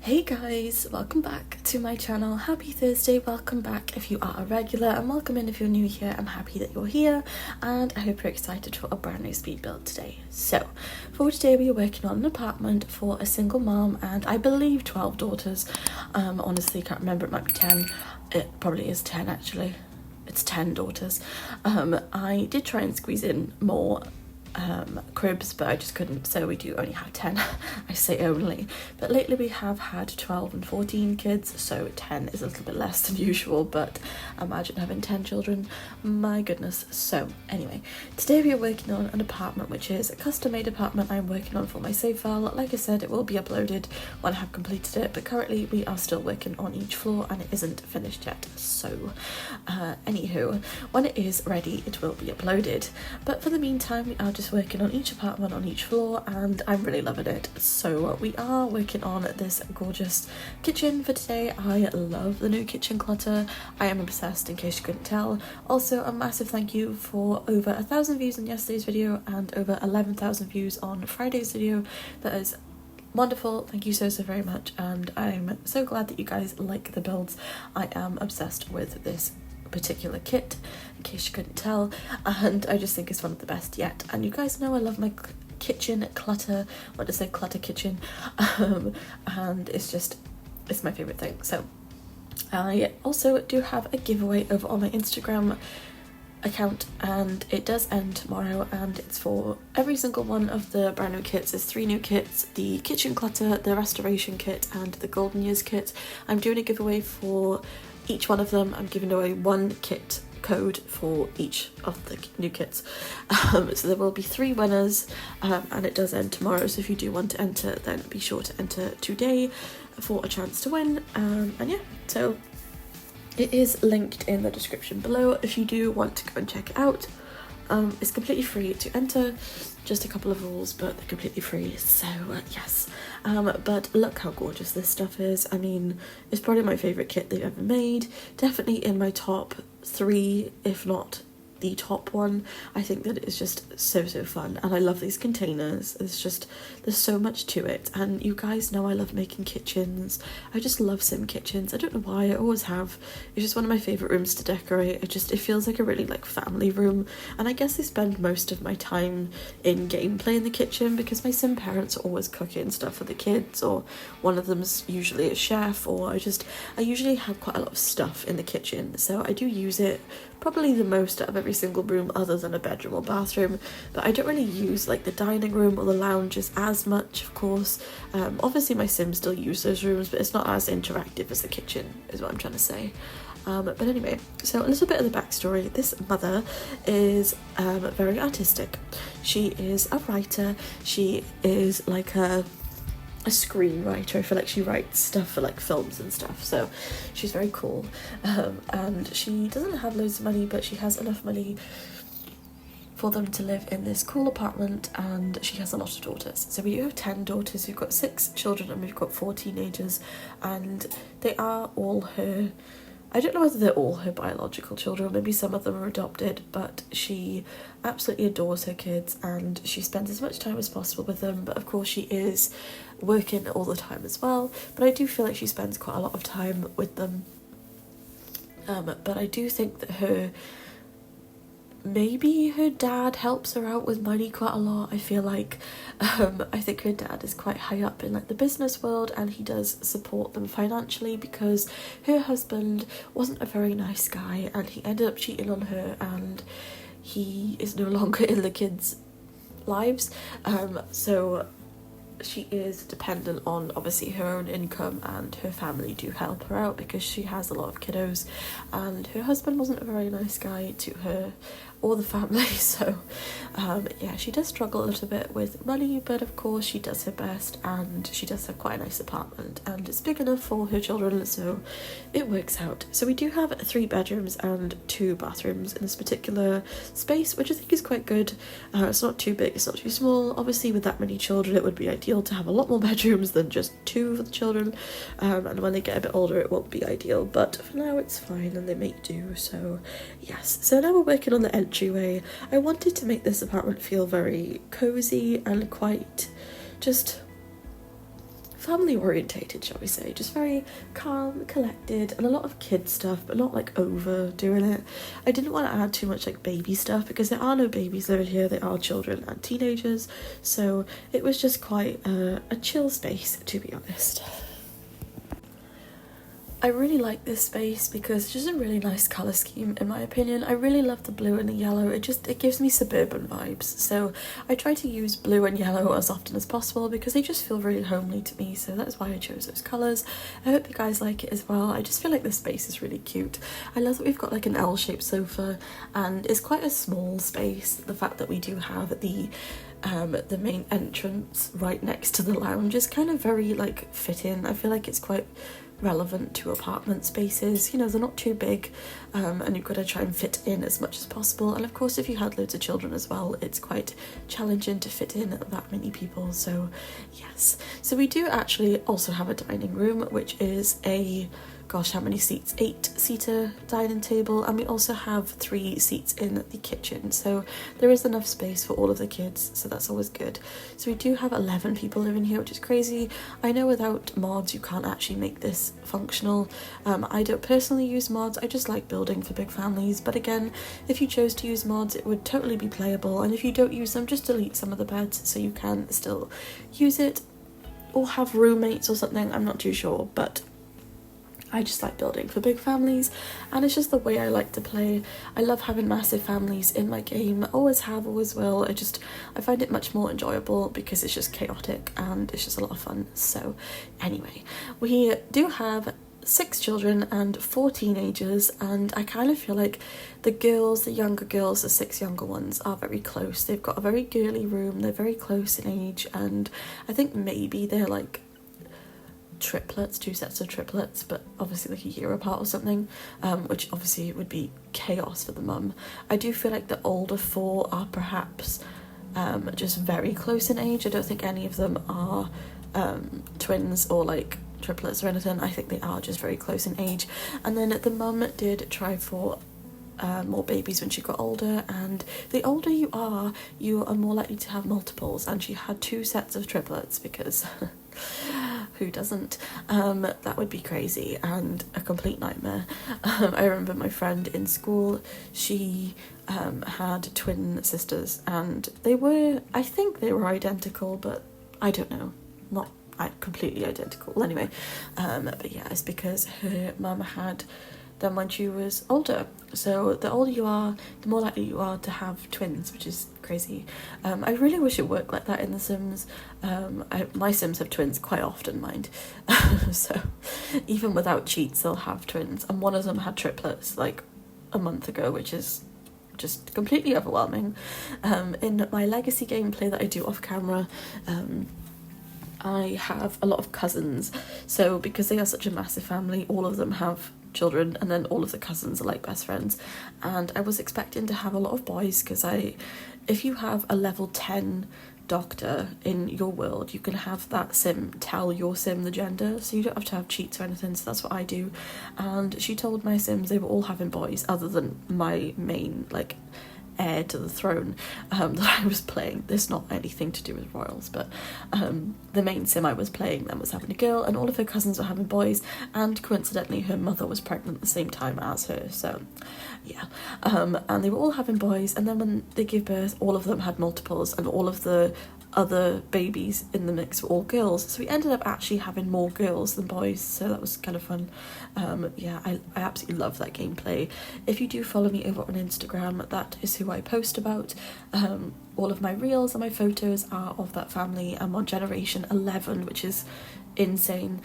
Hey guys, welcome back to my channel. Happy Thursday, welcome back if you are a regular, and welcome in if you're new here. I'm happy that you're here and I hope you're excited for a brand new speed build today. So for today we are working on an apartment for a single mom and I believe 12 daughters. Honestly can't remember, it might be 10. It probably is 10 actually. It's 10 daughters. I did try and squeeze in more cribs, but I just couldn't, so we do only have 10. I say only, but lately we have had 12 and 14 kids, so 10 is a little bit less than usual, but imagine having 10 children, my goodness. So anyway, today we are working on an apartment which is a custom made apartment I'm working on for my save file. Like I said, it will be uploaded when I have completed it, but currently we are still working on each floor and it isn't finished yet. So anywho, when it is ready it will be uploaded, but for the meantime we are just working on each apartment on each floor and I'm really loving it. So we are working on this gorgeous kitchen for today. I love the new kitchen clutter. I am obsessed, in case you couldn't tell. Also a massive thank you for over 1,000 views on yesterday's video and over 11,000 views on Friday's video. That is wonderful, thank you so very much, and I'm so glad that you guys like the builds. I am obsessed with this particular kit, in case you couldn't tell, and I just think it's one of the best yet. And you guys know I love my kitchen clutter, what to say, clutter kitchen, and it's my favorite thing. So I also do have a giveaway over on my Instagram account and it does end tomorrow, and it's for every single one of the brand new kits. There's 3 new kits: the kitchen clutter, the restoration kit and the golden years kit. I'm doing a giveaway for each one of them. I'm giving away 1 kit code for each of the new kits, so there will be 3 winners, and it does end tomorrow, so if you do want to enter then be sure to enter today for a chance to win. And yeah, so it is linked in the description below if you do want to go and check it out. It's completely free to enter, just a couple of rules, but they're completely free, so yes. But look how gorgeous this stuff is. I mean, it's probably my favourite kit they've ever made, definitely in my top 3, if not the top one. I think that it is just so fun, and I love these containers. There's so much to it, and you guys know I love making kitchens. I just love sim kitchens. I don't know why, I always have. It's just one of my favourite rooms to decorate. It feels like a really family room, and I guess I spend most of my time in gameplay in the kitchen because my sim parents are always cooking stuff for the kids, or one of them's usually a chef, or I usually have quite a lot of stuff in the kitchen, so I do use it probably the most out of every single room other than a bedroom or bathroom. But I don't really use the dining room or the lounges as much, of course. Obviously my sims still use those rooms, but it's not as interactive as the kitchen is what I'm trying to say. But anyway, so a little bit of the backstory. This mother is very artistic. She is a writer. She is like a screenwriter. I feel like she writes stuff for films and stuff, so she's very cool. And she doesn't have loads of money, but she has enough money for them to live in this cool apartment, and she has a lot of daughters. So we have 10 daughters, we've got 6 children and we've got 4 teenagers, and they are all her, I don't know whether they're all her biological children, maybe some of them are adopted, but she absolutely adores her kids and she spends as much time as possible with them. But of course she is working all the time as well, but I do feel like she spends quite a lot of time with them. But I do think that maybe her dad helps her out with money quite a lot. I feel like I think her dad is quite high up in the business world, and he does support them financially because her husband wasn't a very nice guy and he ended up cheating on her, and he is no longer in the kids' lives. So she is dependent on obviously her own income, and her family do help her out because she has a lot of kiddos, and her husband wasn't a very nice guy to her or the family. So yeah, she does struggle a little bit with money, but of course she does her best, and she does have quite a nice apartment and it's big enough for her children, so it works out. So we do have 3 bedrooms and 2 bathrooms in this particular space, which I think is quite good. It's not too big, it's not too small. Obviously with that many children it would be ideal to have a lot more bedrooms than just 2 for the children, and when they get a bit older it won't be ideal, but for now it's fine and they make do. So yes, so now we're working on the entryway. I wanted to make this apartment feel very cozy and quite just family orientated, shall we say, just very calm, collected, and a lot of kid stuff, but not like overdoing it. I didn't want to add too much like baby stuff because there are no babies living here, they are children and teenagers, so it was just quite a chill space, to be honest. I really like this space because it's just a really nice colour scheme in my opinion. I really love the blue and the yellow. It gives me suburban vibes, so I try to use blue and yellow as often as possible because they just feel really homely to me, so that's why I chose those colours. I hope you guys like it as well. I just feel like this space is really cute. I love that we've got like an L-shaped sofa and it's quite a small space. The fact that we do have the main entrance right next to the lounge is kind of very like fitting. I feel like it's quite relevant to apartment spaces, you know, they're not too big, and you've got to try and fit in as much as possible, and of course if you had loads of children as well, it's quite challenging to fit in that many people. So yes, so we do actually also have a dining room, which is a, gosh, how many seats, 8-seater dining table, and we also have 3 seats in the kitchen, so there is enough space for all of the kids, so that's always good. So we do have 11 people living here, which is crazy. I know without mods you can't actually make this functional. I don't personally use mods, I just like building for big families, but again, if you chose to use mods it would totally be playable, and if you don't use them, just delete some of the beds so you can still use it, or have roommates or something, I'm not too sure, but I just like building for big families, and it's just the way I like to play. I love having massive families in my game, always have, always will. I find it much more enjoyable because it's just chaotic and it's just a lot of fun. So anyway, we do have 6 children and 4 teenagers, and I kind of feel like the younger girls, the 6 younger ones, are very close. They've got a very girly room, they're very close in age, and I think maybe they're like triplets, 2 sets of triplets, but obviously like a year apart or something, which obviously would be chaos for the mum. I do feel like the older 4 are perhaps just very close in age. I don't think any of them are twins or like triplets or anything. I think they are just very close in age. And then the mum did try for more babies when she got older, and the older you are more likely to have multiples, and she had 2 sets of triplets because who doesn't? That would be crazy and a complete nightmare. I remember my friend in school, she had twin sisters, and I think they were identical, but I don't know, not completely identical. Well, anyway, but yeah, it's because her mum had them when she was older. So the older you are, the more likely you are to have twins, which is crazy. I really wish it worked like that in The Sims. My Sims have twins quite often, mind. So even without cheats, they'll have twins. And one of them had triplets like a month ago, which is just completely overwhelming. In my legacy gameplay that I do off camera, I have a lot of cousins. So because they are such a massive family, all of them have children, and then all of the cousins are like best friends, and I was expecting to have a lot of boys because if you have a level 10 doctor in your world, you can have that sim tell your sim the gender, so you don't have to have cheats or anything. So that's what I do, and she told my sims they were all having boys other than my main like heir to the throne that I was playing. There's not anything to do with royals, but the main sim I was playing then was having a girl, and all of her cousins were having boys, and coincidentally her mother was pregnant at the same time as her, so yeah. And they were all having boys, and then when they gave birth, all of them had multiples, and all of the other babies in the mix were all girls, so we ended up actually having more girls than boys, so that was kind of fun. Yeah, I absolutely love that gameplay. If you do follow me over on Instagram, that is who I post about. All of my reels and my photos are of that family. I'm on generation 11, which is insane.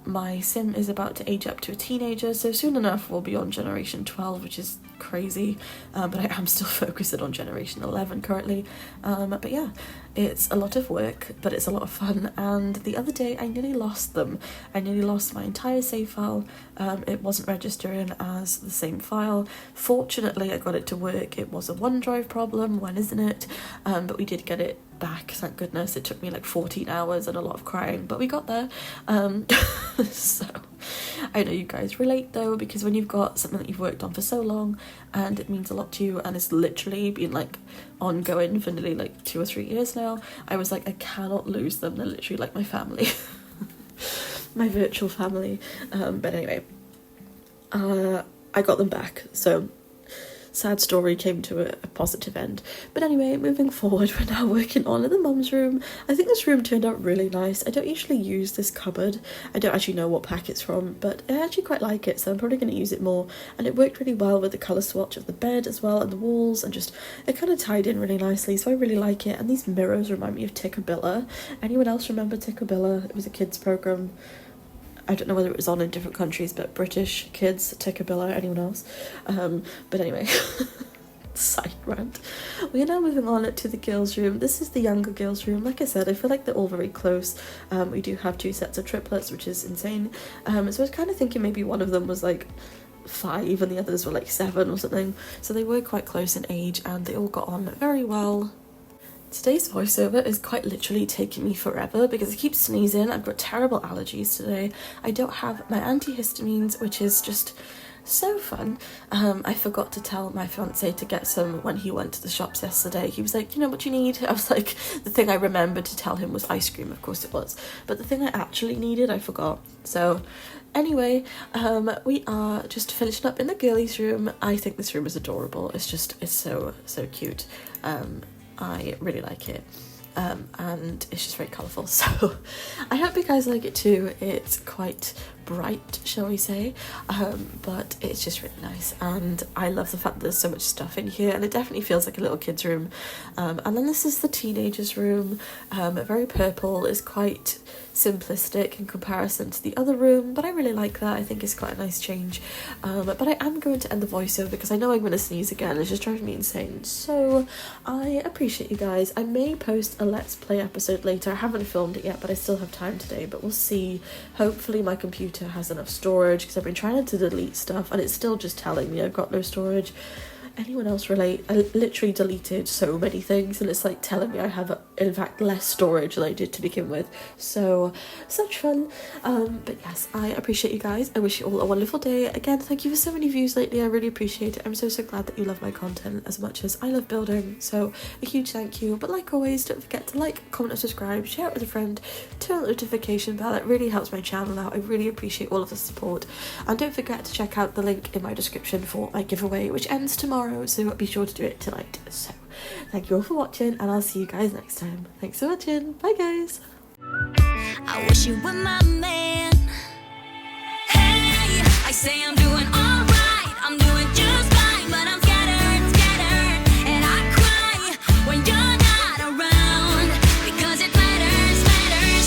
My sim is about to age up to a teenager, so soon enough we'll be on generation 12, which is crazy, but I am still focusing on generation 11 currently. But yeah, it's a lot of work, but it's a lot of fun, and the other day I nearly lost them. I nearly lost my entire save file. It wasn't registering as the same file. Fortunately I got it to work. It was a OneDrive problem, when isn't it? But we did get it back, thank goodness. It took me like 14 hours and a lot of crying, but we got there. So I know you guys relate though, because when you've got something that you've worked on for so long and it means a lot to you, and it's literally been like ongoing for nearly like 2 or 3 years now, I was like, I cannot lose them, they're literally like my family. my virtual family. But anyway, I got them back, so sad story came to a positive end. But anyway, moving forward, we're now working on in the mum's room. I think this room turned out really nice. I don't usually use this cupboard. I don't actually know what pack it's from, but I actually quite like it, so I'm probably going to use it more. And it worked really well with the colour swatch of the bed as well, and the walls, and just it kind of tied in really nicely, so I really like it. And these mirrors remind me of Tickabilla. Anyone else remember Tickabilla? It was a kids program. I don't know whether it was on in different countries, but British kids, Tickabilla, anyone else? But anyway, side rant. We are now moving on to the girls' room. This is the younger girls' room. Like I said, I feel like they're all very close. We do have 2 sets of triplets, which is insane. So I was kind of thinking maybe one of them was like 5 and the others were like 7 or something. So they were quite close in age and they all got on very well. Today's voiceover is quite literally taking me forever because I keep sneezing. I've got terrible allergies today. I don't have my antihistamines, which is just so fun. I forgot to tell my fiance to get some when he went to the shops yesterday. He was like, you know what you need? I was like, the thing I remembered to tell him was ice cream, of course it was. But the thing I actually needed, I forgot. So anyway, we are just finishing up in the girlies' room. I think this room is adorable. It's so cute. I really like it, and it's just very colourful, so I hope you guys like it too. It's quite bright, shall we say, but it's just really nice, and I love the fact that there's so much stuff in here, and it definitely feels like a little kid's room. And then this is the teenagers' room, very purple. It's quite simplistic in comparison to the other room, but I really like that. I think it's quite a nice change. But I am going to end the voiceover because I know I'm going to sneeze again. It's just driving me insane. So I appreciate you guys. I may post a Let's Play episode later. I haven't filmed it yet, but I still have time today, but we'll see. Hopefully my computer has enough storage because I've been trying to delete stuff and it's still just telling me I've got no storage. Anyone else relate? I literally deleted so many things and it's like telling me I have in fact less storage than I did to begin with, so such fun. But yes, I appreciate you guys. I wish you all a wonderful day. Again, thank you for so many views lately. I really appreciate it. I'm so glad that you love my content as much as I love building, so a huge thank you. But like always, don't forget to like, comment and subscribe, share it with a friend, turn on the notification bell. It really helps my channel out. I really appreciate all of the support, and don't forget to check out the link in my description for my giveaway, which ends tomorrow, so be sure to do it tonight. So thank you all for watching and I'll see you guys next time. Thanks for watching. Bye guys. I wish you were my man. Hey, I say I'm doing alright, I'm doing just fine, but I'm scattered, and I cry when you're not around because it matters.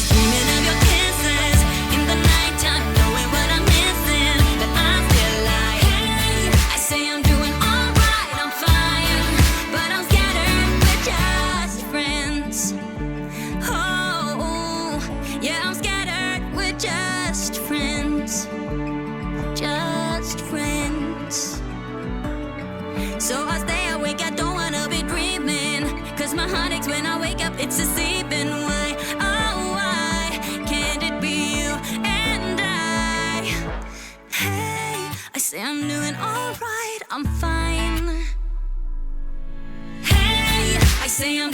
Dreaming of your kisses in the nighttime, knowing what I'm missing, but I'm still like, hey, I say I'm doing alright, I'm fine, but I'm scattered, we're just friends. Oh, yeah, I'm scattered, we're just friends. Just friends. So I stay awake, I don't wanna be dreaming, cause my heart aches when I wake up, it's deceiving. Why, oh why can't it be you and I? Hey, I say I'm doing alright, I'm fine. Hey, I say I'm